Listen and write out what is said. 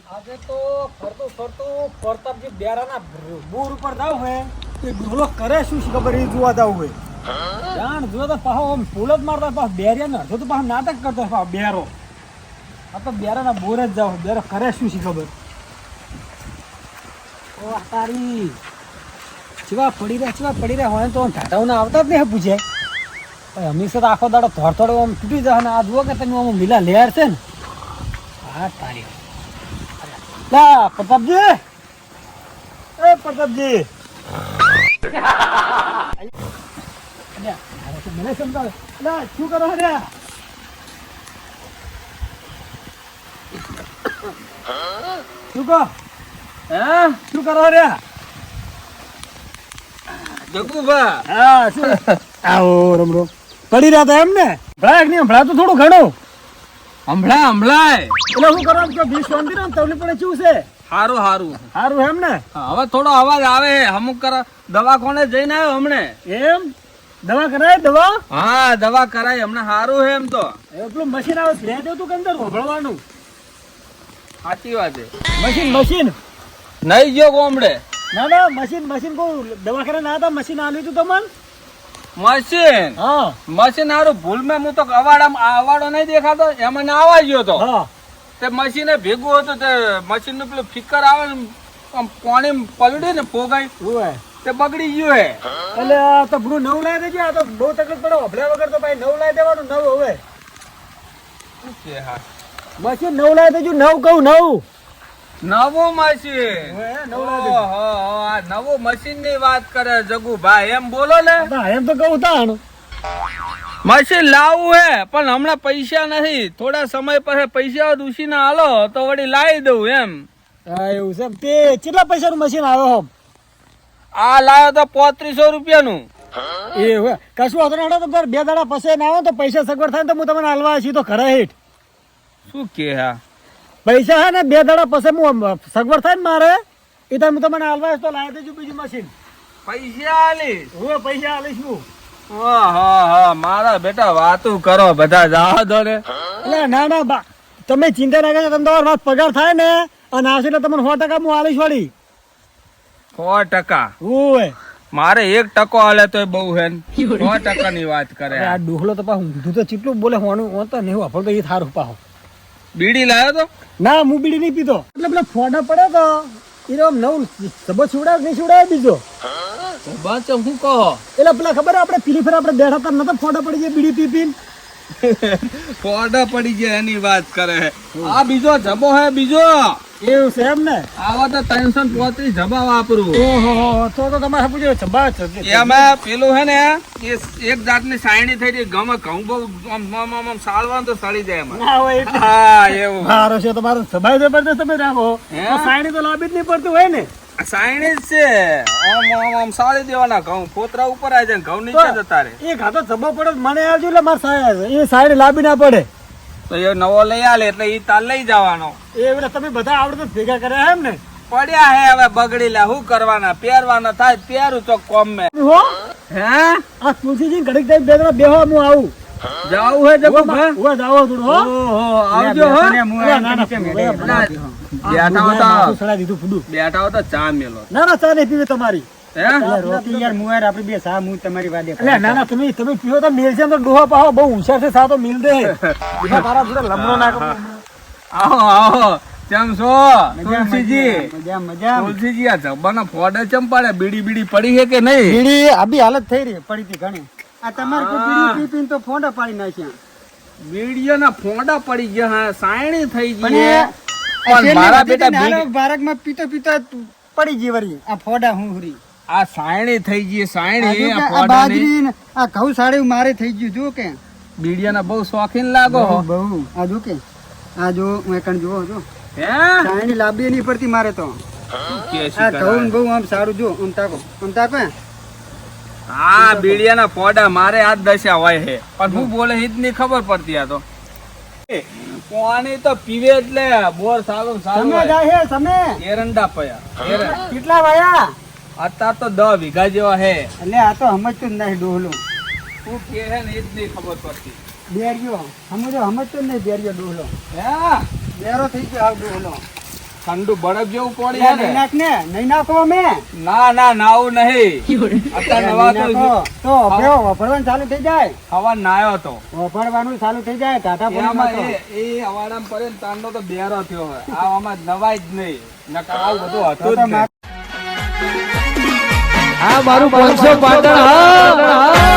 આજે તો ફરતું પ્રતાપજી બેરાના બોર ઉપર જાવ હે તે ડોલો કરે શું છે ખબર એ જોવા જાવ હોય જાણ જો તો પાહો આમ ફૂલ જ મારતા પાહો બેરિયા ને અડધો તો પાહો નાટક કરતો પાહો બેરો આ તો બેરાના બોર જ જાવ બેરો કરે શું છે ખબર ઓ તારી ચીવા પડી રહ્યા હોય તો ઢાટાઓને આવતા જ નહીં પૂછે હંમેશા તો આખો દાડો થોડો આમ તૂટી જાય ને આ જુઓ કે તમે આમ લીલા લેર છે ને હા તારી લા પ્રતાપજી એ પ્રતાપજી મને સમજાવે લા શું કરો રે શું કહો હે શું કરો રે જગુભા હા શું આવો રમરો પડી રહ્યા હતા એમ ને ભળાય નહીં ભળા તો થોડું ઘણું હમણાય એટલે શું કરવાનું કે 20 શાંતિ ને તવલી પડે શું છે હારું એમ ને હવે થોડો અવાજ આવે અમુક કર દવાખાને જઈને આવ્યો હમણે એમ દવા કરાય દવા હા દવા કરાય હમણાં હારું હે એમ તો એટલું મશીન આવે લે દેવ તું કંદર ભળવાનું સાચી વાત છે મશીન નહીં ગયો ગોમડે ના મશીન કો દવાખાને ના હતા મશીન આલ્યું તું તમને મશીન હા મશીન હારું ભૂલ મેં હું તો અવાડો નહીં દેખાતો એમાં ના આવા ગયો તો હા તે મશીને ભેગું હતું તે મશીન નું પેલું ફિકર આવે ને આમ પાણી પલડે ને ફોગાઈ હોય તે બગડી ગયું હે એટલે આ તો બધું નવું લાવી દેજો આ તો બહુ તકલીફ પડે અભળ્યા વગર તો ભાઈ નવું લાવી દેવાનું નવું હવે મશીન નવું લાવી દેજો નવું કહું નવું નવું મશીન નવું લાવી દેજો નવું મશીન ની વાત કરે જગુભાઈ એમ બોલો ને એમ તો કહું તાણ મશીન લાવવું હે પણ હમણાં પૈસા નથી થોડા સમય પછી પૈસા દુષીને હાલો તો વળી લાવી દઉં એમ હા એવું છે તે કેટલા પૈસાનું મશીન આવ્યો હોમ આ લાવ્યો તો 3500 રૂપિયાનું એ હોય કશું વાંધો નહીં તો તાર 2 દાડા પછી ના આવે તો પૈસા સગવડ થાય તો હું તમને હાલવા છીએ તો ખરા હેઠ શું કે હા પૈસા હે ને 2 દાડા પછી હું સગવડ થાય ને મારે એ તો હું તમને હાલવા તો લાવી દેજો બીજું મશીન પૈસા આલીશ હું પૈસા આલીશ હું હા મારા બેટા વાતું કરો બધા જાવ દો ને એટલે ના બા તમે ચિંતા ના કરજો તમે તમારો વાત પગાર થાય ને અને આવશે એટલે તમને 100% હું આલીશ વળી 100% ઓય મારે 1% હાલે તો બહુ હે 100% ની વાત કરે આ ડોહલો તો પાછું ઊંધું તો ચીટલું બોલે હોનું તો નહીં વાપર તો એ થારું પાહો બીડી લાવ્યો તો ના હું બીડી નહીં પીતો એટલે પેલા ફોડા પડે તો એ નવું સબો છોડાવ નહીં છોડાવ બીજો બસ હું કહો એટલે પેલા ખબર આપણે પીલી ફેર આપણે બેઠા હતા નતો ફોડા પડી જાય બીડી પી પીને ફોડા પડી જાય એની વાત કરે આ બીજો જબો હે બીજો એવું છે એમ ને આવા તો 335 જબા વાપરું ઓહો તો તમારે પૂછ્યો છબા એમાં પેલું હે ને એ એક જાતની સાયણી થઈ ગઈ ગમે ઘઉં બહુ આમ સાળવાનું તો સળી જાય એમાં ના હોય એટલે હા એવું મારો છે તમારો સભાઈ જબરદસ્ત તમે રાખો સાયણી તો લાંબી જ નહીં પડતું હોય ને સાયણી જ છે આમ સાળી દેવાના ઘઉં ફોતરા ઉપર આવી જાય ઘઉં નીચે જતા રે એ ખાતો છબો પડે મને આવજો એટલે મારે સાય એ સાયણી લાંબી ના પડે તો એ નવો લઈ આલે એટલે ઈ તાર લઈ જવાનો એ એટલે તમે બધા આવડે તો ભેગા કર્યા એમ ને પડ્યા હે હવે બગડી લે શું કરવાના પહેરવાના થાય પહેરું તો કોમ મે હો હે આ તુલસીજી ઘડીક ટાઈમ બે જણા બેહો હું આવું જાવું હે જગો ભા ઉવા જાવો થોડું હો ઓહો આવજો હો સડા દીધું ફૂડું બેઠા હો તો ચા મેલો ના ચા નહીં પીવે તમારી હે રોટી યાર મુવાર આપડી બે સા હું તમારી વાદે એટલે ના તમે પીવો તો મિલ છે તો ડોહા પાહો બહુ હોશિયાર છે સા તો મિલ દે બીજા તારા જોડે લમણો નાખો આવો કેમ છો તુલસીજી મજા તુલસીજી આ જબ્બાના ફોડે ચમ પડે બીડી પડી છે કે નહીં બીડી આબી હાલત થઈ રહી પડી હતી ઘણી આ તમારે બીડી પી પીને તો ફોંડા પાડી નાખ્યા બીડીઓના ફોડા પડી ગયા હા સાયણી થઈ ગઈ પણ મારા બેટા ભારતમાં પીતો પડી ગઈ વળી આ ફોડા હુંહરી આ સાયણી થઈ ગઈ સાયણી આ આ ફોડા બાજરી ને આ ઘઉં સાડી મારે થઈ ગયું જો કે બીડીઓના બહુ શોખીન લાગો બહુ આ જો કે આ જો મેકણ જુઓ જો હે સાયણી લાંબી નહીં પડતી મારે તો કે આ ઘઉં બહુ આમ સારું જો આમ તાકો હા બીડીઓના ફોડા મારે આ દશા હોય છે પણ હું બોલે હિત ની ખબર પડતી આ તો પાણી તો પીવે એટલે બોર સારું તમે જાય હે તમે એરંડા પયા કેટલા વાયા અત્યાર તો 10 વીઘા જેવા હે એટલે આ તો સમજતો જ નહીં ડોહલો હું કે હે ને એ જ નહીં ખબર પડતી બેરિયો સમજો સમજતો જ નહીં બેરિયો ડોહલો હે બેરો થઈ ગયો આવ ડોહલો ઠંડુ બરફ જેવું પડી લે, છે નહીં ને. નાખ ને, નહીં નાખો અમે. ના ના નાવું નહીં અત્યારે નવા નહીં તો નાખો. તો વફરવાનું ચાલુ થઈ જાય. હવા નાયો તો વફરવાનું ચાલુ થઈ જાય, ટાટા પડી એમાં નાખો. એ હવાડામાં પડે ને તાંડો તો બેરો થયો હોય આવામાં નવાય જ નહીં નકર આવું બધું તો હતું જ તો નહીં. આ મારું 500 પાટણ હા